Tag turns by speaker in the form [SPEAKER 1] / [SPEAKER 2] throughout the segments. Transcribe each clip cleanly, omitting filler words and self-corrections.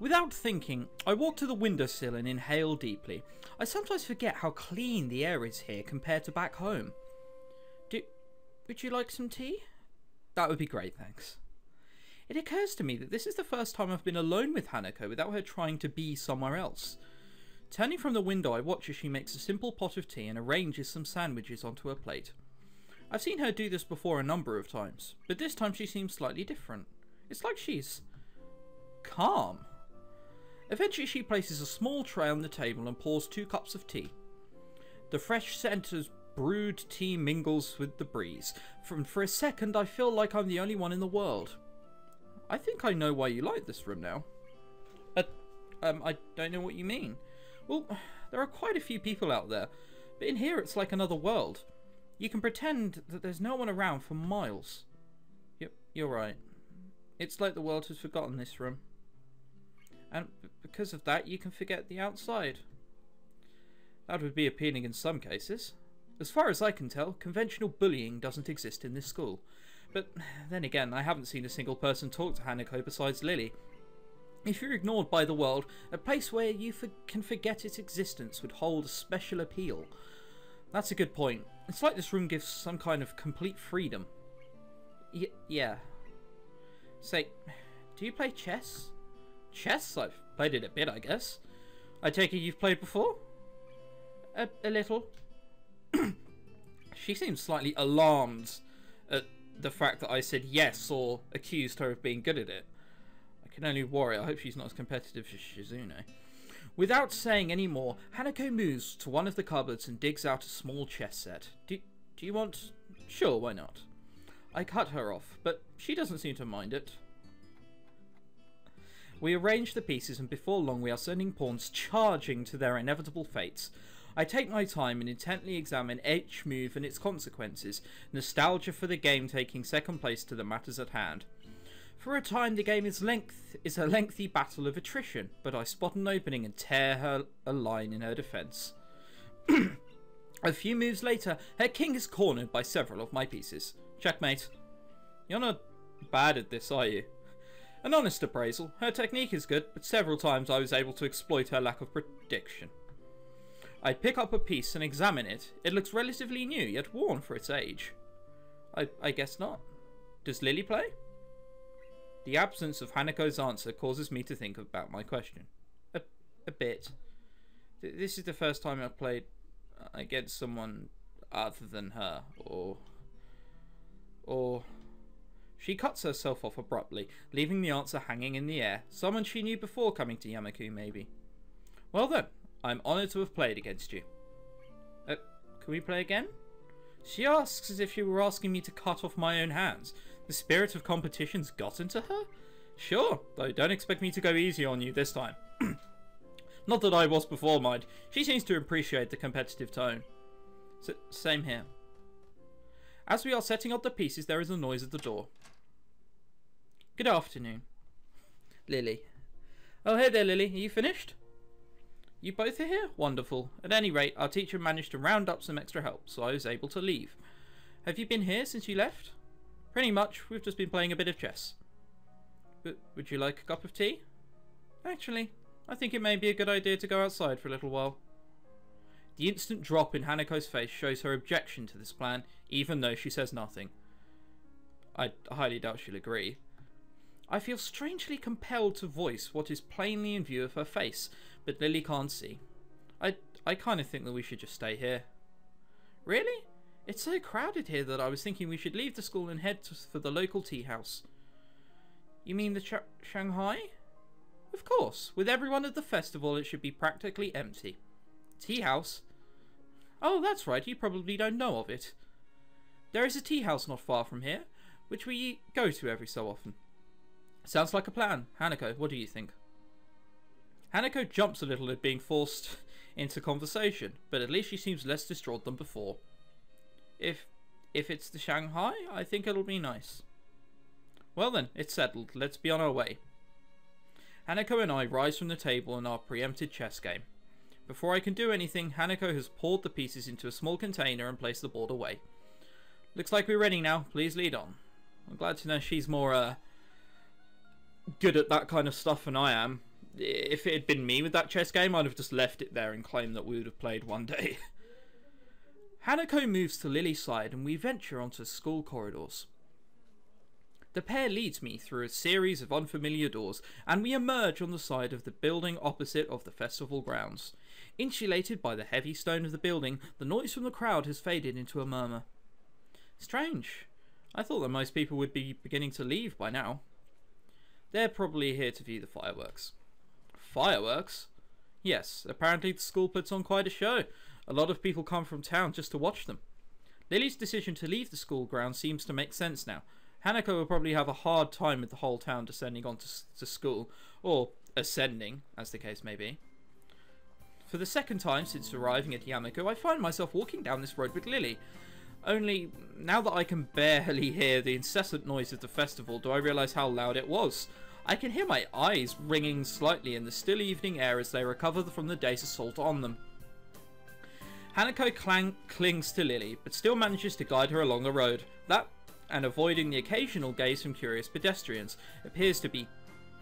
[SPEAKER 1] Without thinking, I walk to the windowsill and inhale deeply. I sometimes forget how clean the air is here compared to back home. Would you like some tea? That would be great, thanks. It occurs to me that this is the first time I've been alone with Hanako without her trying to be somewhere else. Turning from the window, I watch as she makes a simple pot of tea and arranges some sandwiches onto her plate. I've seen her do this before a number of times, but this time she seems slightly different. It's like she's calm. Eventually she places a small tray on the table and pours 2 cups of tea. The fresh scent of brewed tea mingles with the breeze. For a second I feel like I'm the only one in the world. I think I know why you like this room now. I don't know what you mean. Well, there are quite a few people out there, but in here it's like another world. You can pretend that there's no one around for miles. Yep, you're right. It's like the world has forgotten this room. And because of that, you can forget the outside. That would be appealing in some cases. As far as I can tell, conventional bullying doesn't exist in this school. But then again, I haven't seen a single person talk to Hanako besides Lily. If you're ignored by the world, a place where you can forget its existence would hold a special appeal. That's a good point. It's like this room gives some kind of complete freedom. Yeah. Say, do you play chess? Chess? I've played it a bit, I guess. I take it you've played before? A little. She seems slightly alarmed at the fact that I said yes or accused her of being good at it. I can only worry. I hope she's not as competitive as Shizune. Without saying any more, Hanako moves to one of the cupboards and digs out a small chess set. Do you want... Sure, why not? I cut her off, but she doesn't seem to mind it. We arrange the pieces, and before long we are sending pawns charging to their inevitable fates. I take my time and intently examine each move and its consequences, nostalgia for the game taking second place to the matters at hand. For a time the game is a lengthy battle of attrition, but I spot an opening and tear her a line in her defence. A few moves later, her king is cornered by several of my pieces. Checkmate. You're not bad at this, are you? An honest appraisal. Her technique is good, but several times I was able to exploit her lack of prediction. I pick up a piece and examine it. It looks relatively new, yet worn for its age. I guess not. Does Lily play? The absence of Hanako's answer causes me to think about my question. A bit. This is the first time I've played against someone other than her, or... She cuts herself off abruptly, leaving the answer hanging in the air. Someone she knew before coming to Yamaku, maybe. Well then, I'm honoured to have played against you. Can we play again? She asks as if she were asking me to cut off my own hands. The spirit of competition's got into her? Sure, though don't expect me to go easy on you this time. Not that I was before, mind. She seems to appreciate the competitive tone. Same here. As we are setting up the pieces, there is a noise at the door. Good afternoon. Lily. Oh, hey there, Lily. Are you finished? You both are here? Wonderful. At any rate, our teacher managed to round up some extra help, so I was able to leave. Have you been here since you left? Pretty much. We've just been playing a bit of chess. But would you like a cup of tea? Actually, I think it may be a good idea to go outside for a little while. The instant drop in Hanako's face shows her objection to this plan, even though she says nothing. I highly doubt she'll agree. I feel strangely compelled to voice what is plainly in view of her face, but Lily can't see. I kind of think that we should just stay here. Really? It's so crowded here that I was thinking we should leave the school and head for the local tea house. You mean the Shanghai? Of course. With everyone at the festival, it should be practically empty. Tea house? Oh, that's right. You probably don't know of it. There is a tea house not far from here, which we go to every so often. Sounds like a plan. Hanako, what do you think? Hanako jumps a little at being forced into conversation, but at least she seems less distraught than before. If it's the Shanghai, I think it'll be nice. Well then, it's settled. Let's be on our way. Hanako and I rise from the table in our preempted chess game. Before I can do anything, Hanako has poured the pieces into a small container and placed the board away. Looks like we're ready now. Please lead on. I'm glad to know she's more good at that kind of stuff than I am. if it had been me with that chess game, I'd have just left it there and claimed that we would have played one day. Hanako moves to Lily's side and we venture onto school corridors. The pair leads me through a series of unfamiliar doors and we emerge on the side of the building opposite of the festival grounds. Insulated by the heavy stone of the building, the noise from the crowd has faded into a murmur. Strange. I thought that most people would be beginning to leave by now. They're probably here to view the fireworks. Fireworks? Yes, apparently the school puts on quite a show. A lot of people come from town just to watch them. Lily's decision to leave the school ground seems to make sense now. Hanako will probably have a hard time with the whole town descending onto school, or ascending, as the case may be. For the second time since arriving at Yamako, I find myself walking down this road with Lily. Only, now that I can barely hear the incessant noise of the festival, do I realise how loud it was. I can hear my eyes ringing slightly in the still evening air as they recover from the day's assault on them. Hanako clings to Lily, but still manages to guide her along the road. That, and avoiding the occasional gaze from curious pedestrians, appears to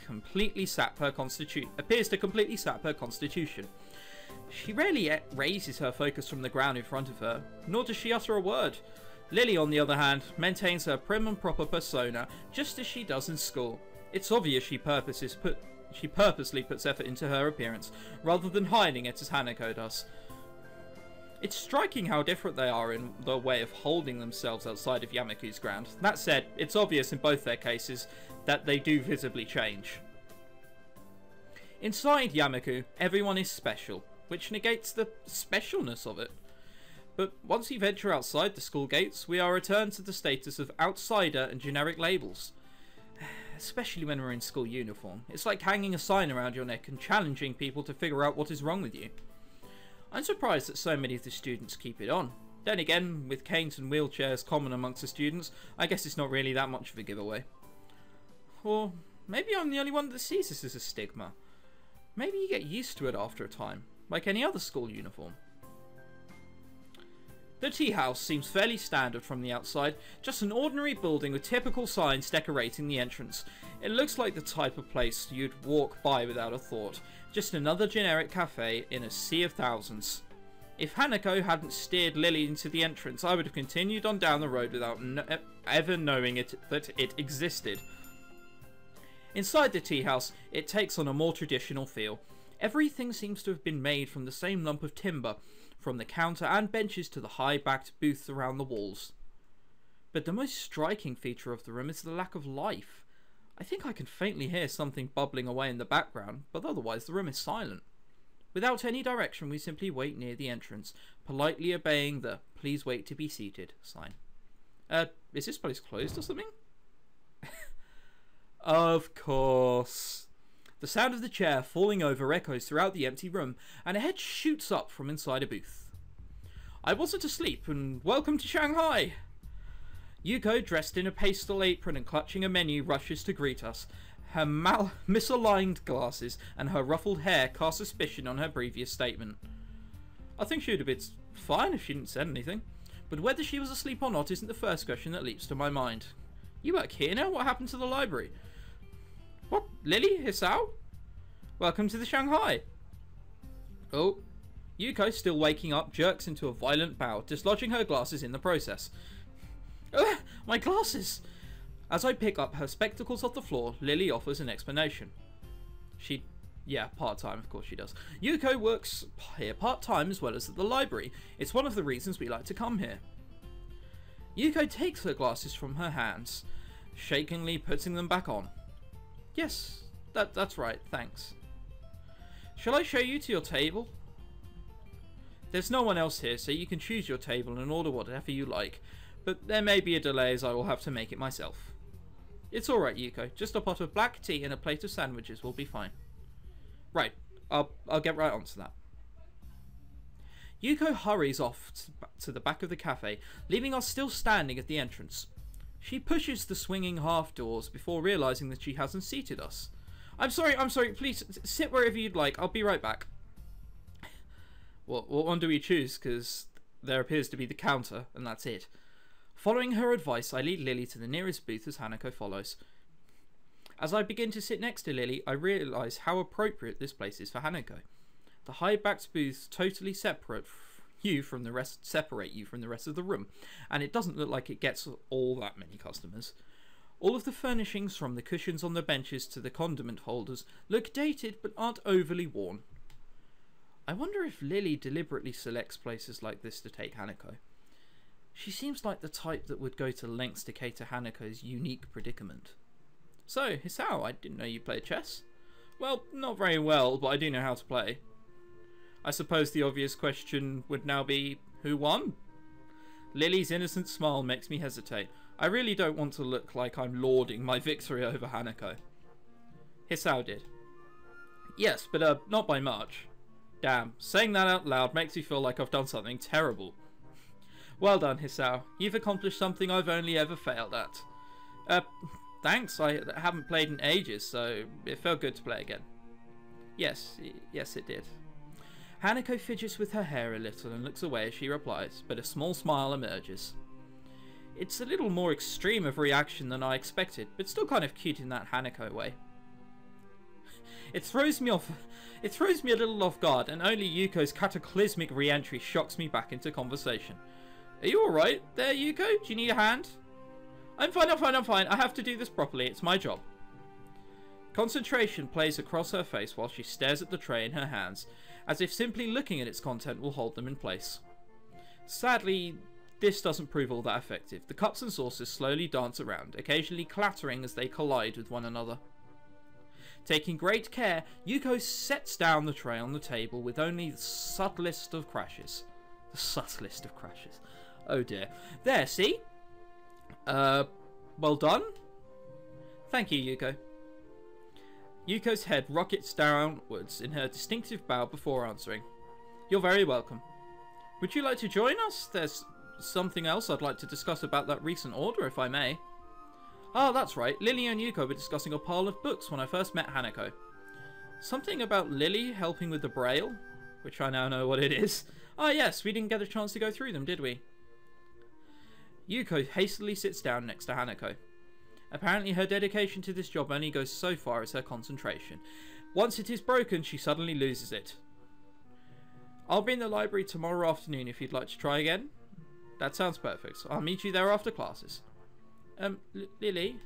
[SPEAKER 1] completely sap her constitution. She rarely raises her focus from the ground in front of her, nor does she utter a word. Lily, on the other hand, maintains her prim and proper persona, just as she does in school. It's obvious she purposely puts effort into her appearance, rather than hiding it as Hanako does. It's striking how different they are in their way of holding themselves outside of Yamaku's ground. That said, it's obvious in both their cases that they do visibly change. Inside Yamaku, everyone is special, which negates the specialness of it. But once we venture outside the school gates, we are returned to the status of outsider and generic labels. Especially when we're in school uniform. It's like hanging a sign around your neck and challenging people to figure out what is wrong with you. I'm surprised that so many of the students keep it on. Then again, with canes and wheelchairs common amongst the students, I guess it's not really that much of a giveaway. Or maybe I'm the only one that sees this as a stigma. Maybe you get used to it after a time, like any other school uniform. The tea house seems fairly standard from the outside, just an ordinary building with typical signs decorating the entrance. It looks like the type of place you'd walk by without a thought, just another generic cafe in a sea of thousands. If Hanako hadn't steered Lily into the entrance, I would have continued on down the road without ever knowing that it existed. Inside the tea house, it takes on a more traditional feel. Everything seems to have been made from the same lump of timber, from the counter and benches to the high-backed booths around the walls. But the most striking feature of the room is the lack of life. I think I can faintly hear something bubbling away in the background, but otherwise the room is silent. Without any direction, we simply wait near the entrance, politely obeying the "please wait to be seated" sign. Is this place closed or something? Of course. The sound of the chair falling over echoes throughout the empty room, and a head shoots up from inside a booth. I wasn't asleep, and welcome to Shanghai! Yuko, dressed in a pastel apron and clutching a menu, rushes to greet us. Her misaligned glasses and her ruffled hair cast suspicion on her previous statement. I think she would have been fine if she didn't say anything, but whether she was asleep or not isn't the first question that leaps to my mind. You work here now? What happened to the library? What? Lily? Hisao? Welcome to the Shanghai. Oh. Yuko, still waking up, jerks into a violent bow, dislodging her glasses in the process. Ugh, my glasses! As I pick up her spectacles off the floor, Lily offers an explanation. Yeah, part-time, of course she does. Yuko works here part-time as well as at the library. It's one of the reasons we like to come here. Yuko takes her glasses from her hands, shakingly putting them back on. Yes, that's right, thanks. Shall I show you to your table? There's no one else here, so you can choose your table and order whatever you like, but there may be a delay as I will have to make it myself. It's alright, Yuko, just a pot of black tea and a plate of sandwiches will be fine. Right, I'll get right onto that. Yuko hurries off to the back of the cafe, leaving us still standing at the entrance. She pushes the swinging half doors before realising that she hasn't seated us. I'm sorry, please sit wherever you'd like, I'll be right back. What one do we choose? Because there appears to be the counter, and that's it. Following her advice, I lead Lily to the nearest booth as Hanako follows. As I begin to sit next to Lily, I realise how appropriate this place is for Hanako. The high-backed booths totally separate you from the rest of the room, and it doesn't look like it gets all that many customers. All of the furnishings, from the cushions on the benches to the condiment holders, look dated but aren't overly worn. I wonder if Lily deliberately selects places like this to take Hanako. She seems like the type that would go to lengths to cater Hanako's unique predicament. So, Hisao, I didn't know you played chess. Well, not very well, but I do know how to play. I suppose the obvious question would now be, who won? Lily's innocent smile makes me hesitate. I really don't want to look like I'm lauding my victory over Hanako. Hisao did. Yes, but not by much. Damn, saying that out loud makes me feel like I've done something terrible. Well done, Hisao. You've accomplished something I've only ever failed at. Thanks, I haven't played in ages, so it felt good to play again. Yes, it did. Hanako fidgets with her hair a little and looks away as she replies, but a small smile emerges. It's a little more extreme of reaction than I expected, but still kind of cute in that Hanako way. It throws me a little off guard, and only Yuko's cataclysmic re-entry shocks me back into conversation. Are you alright there, Yuko? Do you need a hand? I'm fine. I have to do this properly. It's my job. Concentration plays across her face while she stares at the tray in her hands, as if simply looking at its content will hold them in place. Sadly, this doesn't prove all that effective. The cups and saucers slowly dance around, occasionally clattering as they collide with one another. Taking great care, Yuko sets down the tray on the table with only the subtlest of crashes. The subtlest of crashes. Oh dear. There, see? Well done? Thank you, Yuko. Yuko's head rockets downwards in her distinctive bow before answering. You're very welcome. Would you like to join us? There's something else I'd like to discuss about that recent order, if I may. Ah, that's right. Lily and Yuko were discussing a pile of books when I first met Hanako. Something about Lily helping with the Braille, which I now know what it is. Ah, yes, we didn't get a chance to go through them, did we? Yuko hastily sits down next to Hanako. Apparently her dedication to this job only goes so far as her concentration. Once it is broken, she suddenly loses it. I'll be in the library tomorrow afternoon if you'd like to try again. That sounds perfect. I'll meet you there after classes. Lily?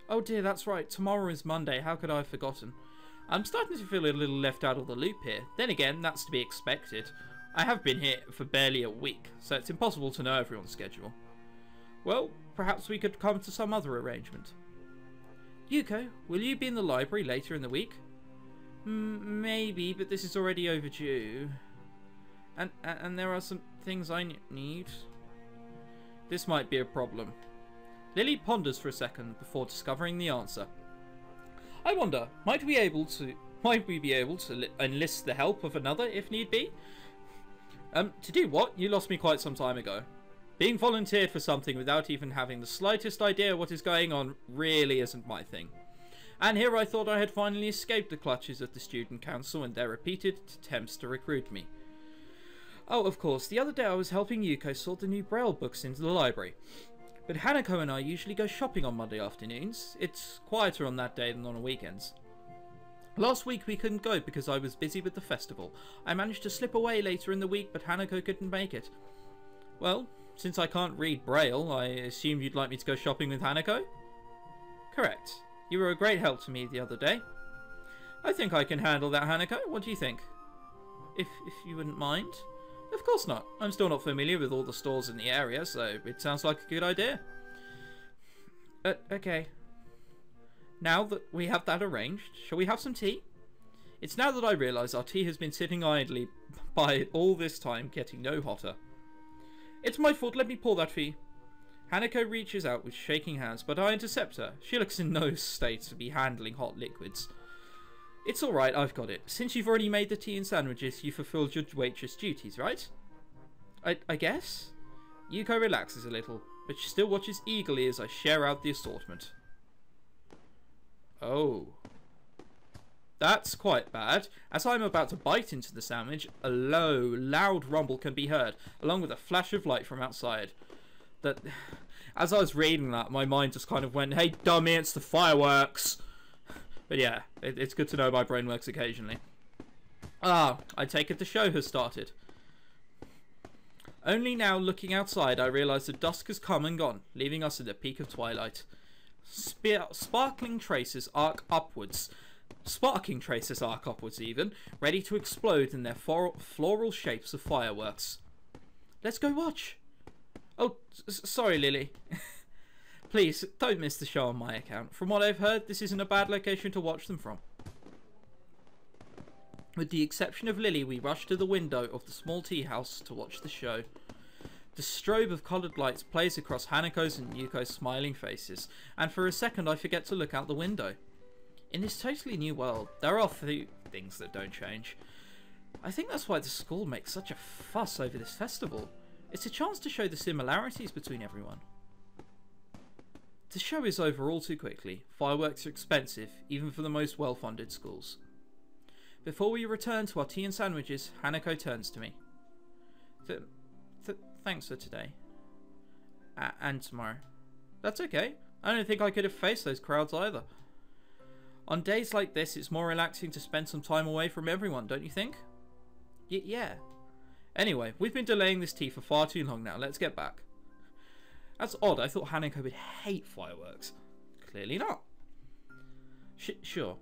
[SPEAKER 1] Oh dear, that's right. Tomorrow is Monday. How could I have forgotten? I'm starting to feel a little left out of the loop here. Then again, that's to be expected. I have been here for barely a week, so it's impossible to know everyone's schedule. Well, perhaps we could come to some other arrangement. Yuko, will you be in the library later in the week? Maybe, but this is already overdue. And there are some things I need. This might be a problem. Lily ponders for a second before discovering the answer. I wonder, might we be able to enlist the help of another if need be? To do what? You lost me quite some time ago. Being volunteered for something without even having the slightest idea what is going on really isn't my thing. And here I thought I had finally escaped the clutches of the student council and their repeated attempts to recruit me. Oh, of course, the other day I was helping Yuko sort the new Braille books into the library. But Hanako and I usually go shopping on Monday afternoons. It's quieter on that day than on weekends. Last week we couldn't go because I was busy with the festival. I managed to slip away later in the week, but Hanako couldn't make it. Well, since I can't read Braille, I assume you'd like me to go shopping with Hanako? Correct. You were a great help to me the other day. I think I can handle that, Hanako. What do you think? If you wouldn't mind? Of course not. I'm still not familiar with all the stores in the area, so it sounds like a good idea. Okay. Now that we have that arranged, shall we have some tea? It's now that I realise our tea has been sitting idly by all this time, getting no hotter. It's my fault, let me pour that for you. Hanako reaches out with shaking hands, but I intercept her. She looks in no state to be handling hot liquids. It's alright, I've got it. Since you've already made the tea and sandwiches, you fulfilled your waitress duties, right? I guess? Yuko relaxes a little, but she still watches eagerly as I share out the assortment. Oh. That's quite bad. As I'm about to bite into the sandwich, a low, loud rumble can be heard, along with a flash of light from outside. As I was reading that, my mind just kind of went, hey dummy, it's the fireworks. But yeah, it's good to know my brain works occasionally. Ah, I take it the show has started. Only now, looking outside, I realise the dusk has come and gone, leaving us at the peak of twilight. Sparking traces arc upwards even, ready to explode in their floral shapes of fireworks. Let's go watch. Oh, sorry, Lily. Please, don't miss the show on my account. From what I've heard, this isn't a bad location to watch them from. With the exception of Lily, we rush to the window of the small tea house to watch the show. The strobe of coloured lights plays across Hanako's and Yuko's smiling faces, and for a second I forget to look out the window. In this totally new world, there are few things that don't change. I think that's why the school makes such a fuss over this festival. It's a chance to show the similarities between everyone. The show is over all too quickly. Fireworks are expensive, even for the most well-funded schools. Before we return to our tea and sandwiches, Hanako turns to me. Thanks for today. And tomorrow. That's okay. I don't think I could have faced those crowds either. On days like this, it's more relaxing to spend some time away from everyone, don't you think? Yeah. Anyway, we've been delaying this tea for far too long now. Let's get back. That's odd. I thought Hanako would hate fireworks. Clearly not. Sure.